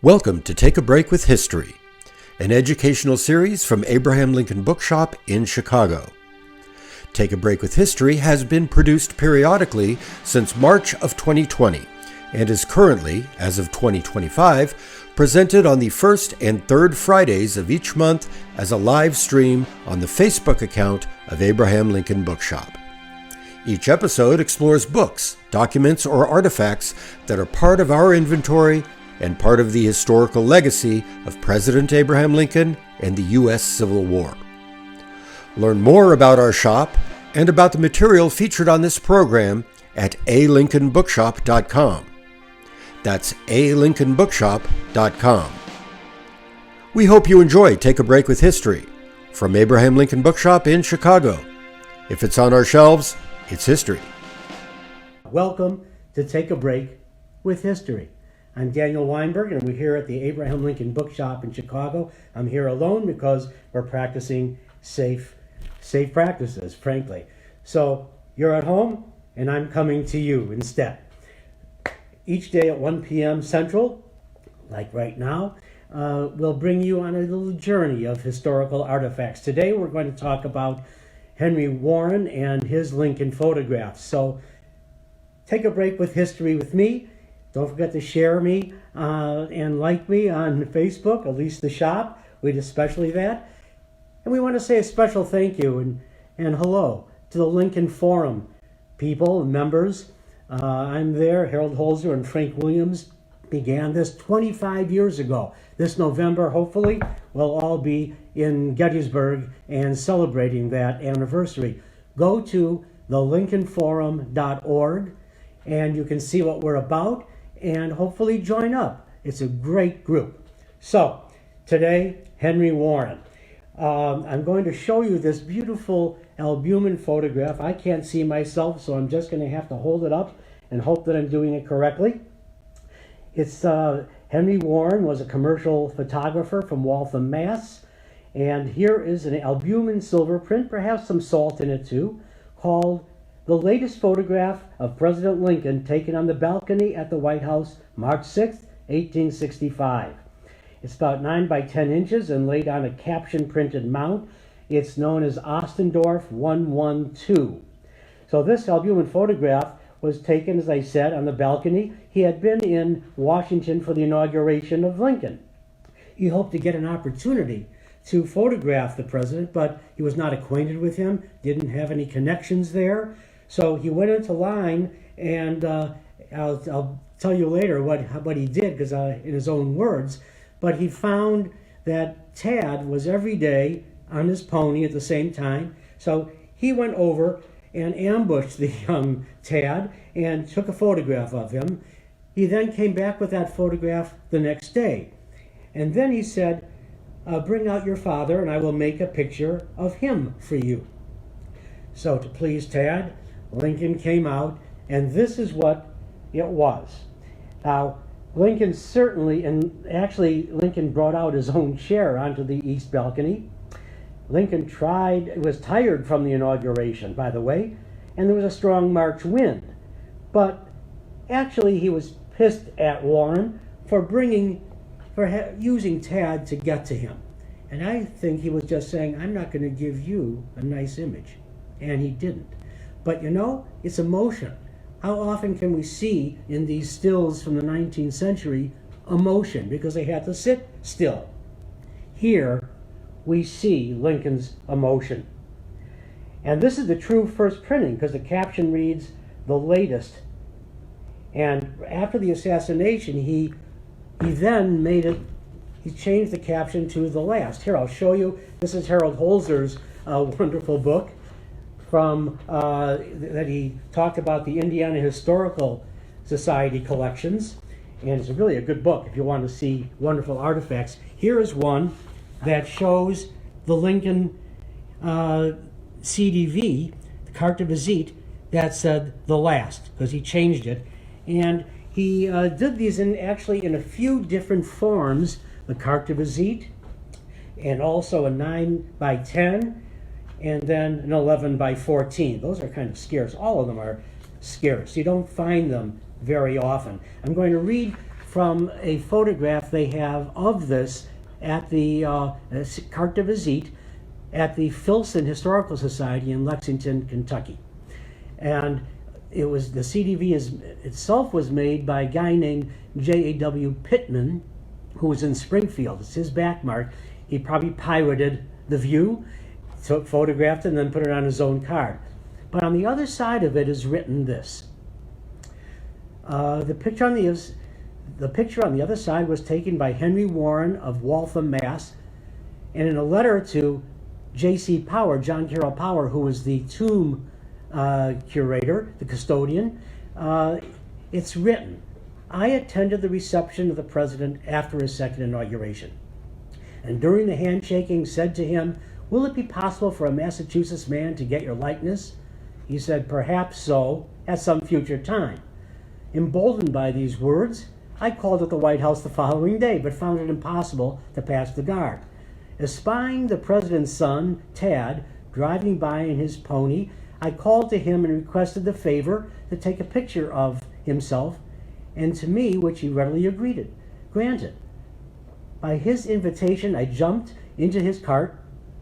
Welcome to Take a Break with History, an educational series from Abraham Lincoln Bookshop in Chicago. Take a Break with History has been produced periodically since March of 2020 and is currently, as of 2025, presented on the first and third Fridays of each month as a live stream on the Facebook account of Abraham Lincoln Bookshop. Each episode explores books, documents, or artifacts that are part of our inventory and part of the historical legacy of President Abraham Lincoln and the U.S. Civil War. Learn more about our shop and about the material featured on this program at alincolnbookshop.com. That's alincolnbookshop.com. We hope you enjoy Take a Break with History from Abraham Lincoln Bookshop in Chicago. If it's on our shelves, it's history. Welcome to Take a Break with History. I'm Daniel Weinberg, and we're here at the Abraham Lincoln Bookshop in Chicago. I'm here alone because we're practicing safe practices, frankly. So you're at home, and I'm coming to you instead. Each day at 1 p.m. Central, like right now, we'll bring you on a little journey of historical artifacts. Today we're going to talk about Henry Warren and his Lincoln photographs. So take a break with history with me. Don't forget to share me and like me on Facebook, at least the shop. We'd especially that. And we want to say a special thank you and hello to the Lincoln Forum people and members. I'm there. Harold Holzer and Frank Williams began this 25 years ago. This November, hopefully, we'll all be in Gettysburg and celebrating that anniversary. Go to thelincolnforum.org and you can see what we're about and hopefully join up. It's a great group. So, today, Henry Warren. I'm going to show you this beautiful albumen photograph. I can't see myself, so I'm just going to have to hold it up and hope that I'm doing it correctly. It's Henry Warren was a commercial photographer from Waltham, Mass. And here is an albumen silver print, perhaps some salt in it too, called The Latest Photograph of President Lincoln Taken on the Balcony at the White House, March 6, 1865. It's about 9 by 10 inches and laid on a caption-printed mount. It's known as Ostendorf 112. So this albumen photograph was taken, as I said, on the balcony. He had been in Washington for the inauguration of Lincoln. He hoped to get an opportunity to photograph the president, but he was not acquainted with him, didn't have any connections there. So he went into line, and I'll tell you later what he did, because in his own words, but he found that Tad was every day on his pony at the same time. So he went over and ambushed the young Tad and took a photograph of him. He then came back with that photograph the next day. And then he said, bring out your father and I will make a picture of him for you. So to please Tad, Lincoln came out, and this is what it was. Now, Lincoln certainly, and actually Lincoln brought out his own chair onto the east balcony. Lincoln was tired from the inauguration, by the way, and there was a strong March wind. But actually he was pissed at Warren for using Tad to get to him. And I think he was just saying, I'm not going to give you a nice image. And he didn't. But you know, it's emotion. How often can we see in these stills from the 19th century emotion? Because they had to sit still. Here we see Lincoln's emotion. And this is the true first printing, because the caption reads, the latest. And after the assassination, he then he changed the caption to the last. Here, I'll show you. This is Harold Holzer's wonderful book from that he talked about the Indiana Historical Society collections. And it's really a good book if you want to see wonderful artifacts. Here is one that shows the Lincoln CDV, the carte de visite, that said the last, because he changed it. And he did these in a few different forms, the carte de visite, and also a 9 by 10, and then an 11 by 14. Those are kind of scarce. All of them are scarce. You don't find them very often. I'm going to read from a photograph they have of this at the carte de visite at the Filson Historical Society in Lexington, Kentucky. And it was, the CDV itself was made by a guy named J.A.W. Pittman, who was in Springfield. It's his back mark. He probably pirated the view, photographed it, and then put it on his own card. But on the other side of it is written this. The picture on the other side was taken by Henry Warren of Waltham, Mass. And in a letter to J.C. Power, John Carroll Power, who was the tomb curator, the custodian, it's written, "I attended the reception of the president after his second inauguration, and during the handshaking said to him, 'Will it be possible for a Massachusetts man to get your likeness?' He said, 'Perhaps so, at some future time.' Emboldened by these words, I called at the White House the following day, but found it impossible to pass the guard. Espying the president's son, Tad, driving by in his pony, I called to him and requested the favor to take a picture of himself, and to me, which he readily granted. By his invitation, I jumped into his cart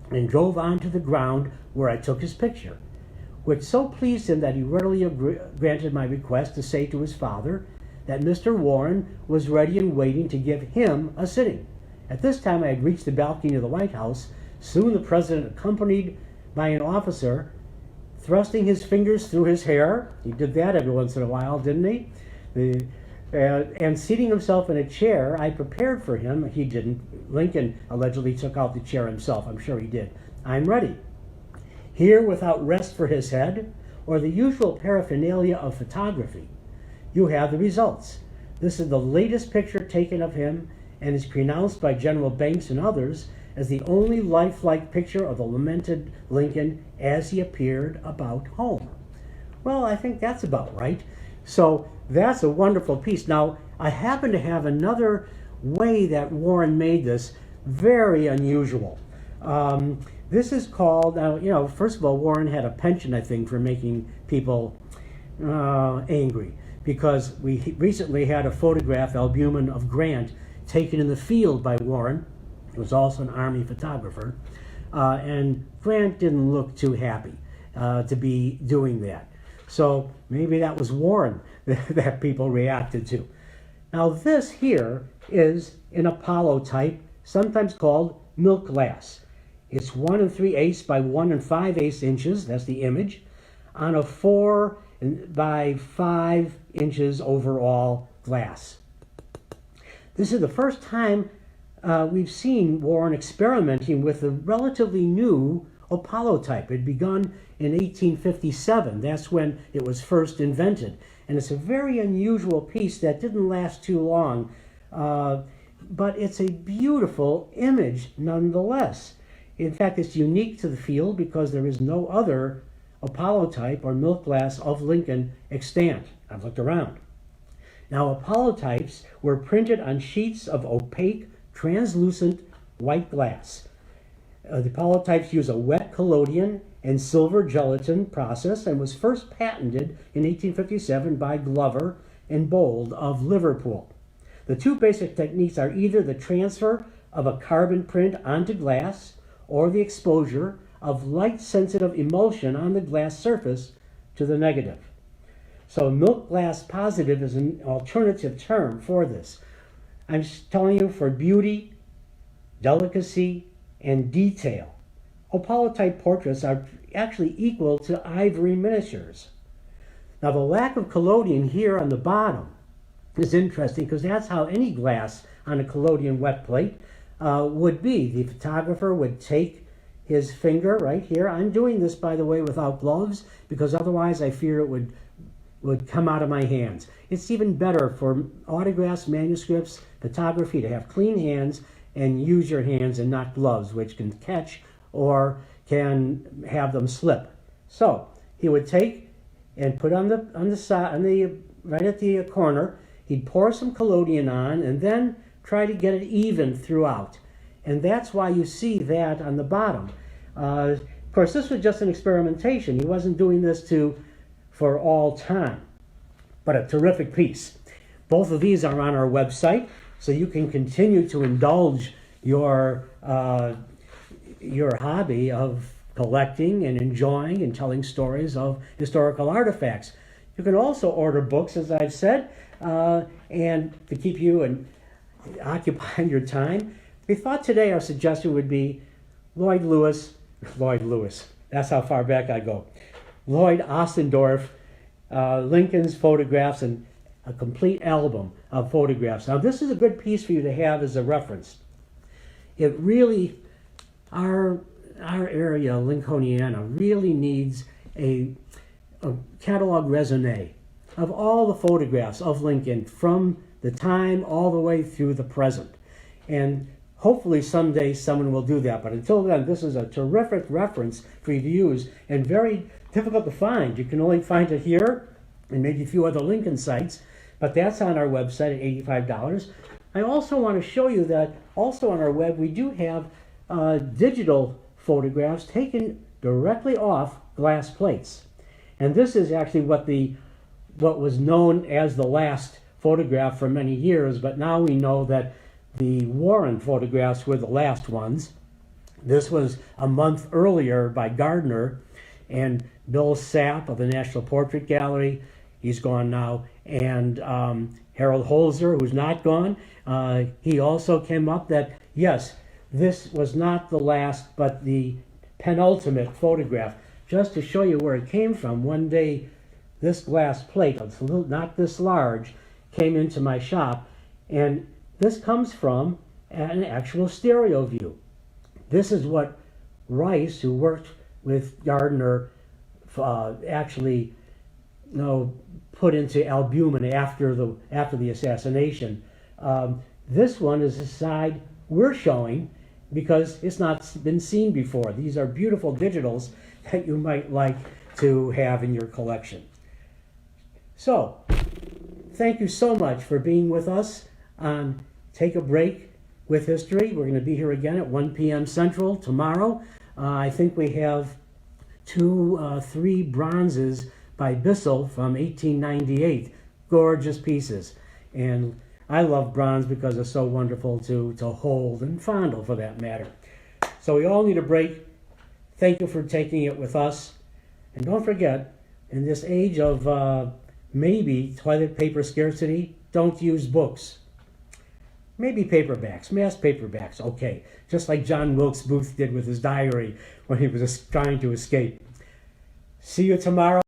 and drove onto the ground where I took his picture, which so pleased him that he readily granted my request to say to his father that Mr. Warren was ready and waiting to give him a sitting. At this time, I had reached the balcony of the White House. Soon the president, accompanied by an officer, thrusting his fingers through his hair, he did that every once in a while, didn't he? And seating himself in a chair, I prepared for him. He didn't. Lincoln allegedly took out the chair himself. I'm sure he did. I'm ready. Here, without rest for his head, or the usual paraphernalia of photography, you have the results. This is the latest picture taken of him and is pronounced by General Banks and others as the only lifelike picture of the lamented Lincoln as he appeared about home. Well, I think that's about right. So that's a wonderful piece. Now, I happen to have another way that Warren made this very unusual. This is called, first of all, Warren had a penchant, I think, for making people angry, because we recently had a photograph, albumen, of Grant taken in the field by Warren. He was also an Army photographer, and Grant didn't look too happy to be doing that. So maybe that was Warren that people reacted to. Now this here is an Apollo type, sometimes called milk glass. It's 1 3/8 by 1 5/8 inches, that's the image, on a 4 by 5 inches overall glass. This is the first time we've seen Warren experimenting with a relatively new Apollo type. It had begun in 1857. That's when it was first invented. And it's a very unusual piece that didn't last too long. But it's a beautiful image nonetheless. In fact, it's unique to the field because there is no other Apollo type or milk glass of Lincoln extant. I've looked around. Now, Apollo types were printed on sheets of opaque, translucent white glass. The Apollo types use a wet collodion and silver gelatin process and was first patented in 1857 by Glover and Bold of Liverpool. The two basic techniques are either the transfer of a carbon print onto glass or the exposure of light-sensitive emulsion on the glass surface to the negative. So milk glass positive is an alternative term for this. I'm telling you, for beauty, delicacy, and detail, Apollo-type portraits are actually equal to ivory miniatures. Now, the lack of collodion here on the bottom is interesting because that's how any glass on a collodion wet plate would be. The photographer would take his finger right here. I'm doing this, by the way, without gloves because otherwise I fear it would come out of my hands. It's even better for autographs, manuscripts, photography to have clean hands and use your hands and not gloves, which can catch or can have them slip. So he would take and put on the side, right at the corner. He'd pour some collodion on and then try to get it even throughout. And that's why you see that on the bottom. Of course, this was just an experimentation. He wasn't doing this for all time, but a terrific piece. Both of these are on our website, so you can continue to indulge your hobby of collecting and enjoying and telling stories of historical artifacts. You can also order books, as I've said, and to keep you and occupying your time. We thought today our suggestion would be Lloyd Lewis, that's how far back I go. Lloyd Ostendorf, Lincoln's photographs, and a complete album of photographs. Now this is a good piece for you to have as a reference. It really, our area, Lincolniana, really needs a catalog raisonné of all the photographs of Lincoln from the time all the way through the present. And hopefully someday someone will do that. But until then, this is a terrific reference for you to use and very difficult to find. You can only find it here and maybe a few other Lincoln sites, but that's on our website at $85. I also want to show you that also on our web we do have digital photographs taken directly off glass plates. And this is actually what was known as the last photograph for many years, but now we know that the Warren photographs were the last ones. This was a month earlier by Gardner, and Bill Sapp of the National Portrait Gallery, he's gone now, and Harold Holzer, who's not gone, he also came up that, yes, this was not the last, but the penultimate photograph. Just to show you where it came from, one day this glass plate, it's not this large, came into my shop, and this comes from an actual stereo view. This is what Rice, who worked with Gardner, actually put into albumen after the assassination. This one is the side we're showing because it's not been seen before. These are beautiful digitals that you might like to have in your collection. So, thank you so much for being with us on Take a Break with History. We're going to be here again at 1 p.m. Central tomorrow. I think we have 3 bronzes by Bissell from 1898. Gorgeous pieces. And I love bronze because it's so wonderful to hold and fondle, for that matter. So we all need a break. Thank you for taking it with us. And don't forget, in this age of maybe toilet paper scarcity, don't use books. Maybe paperbacks, mass paperbacks, okay. Just like John Wilkes Booth did with his diary when he was trying to escape. See you tomorrow.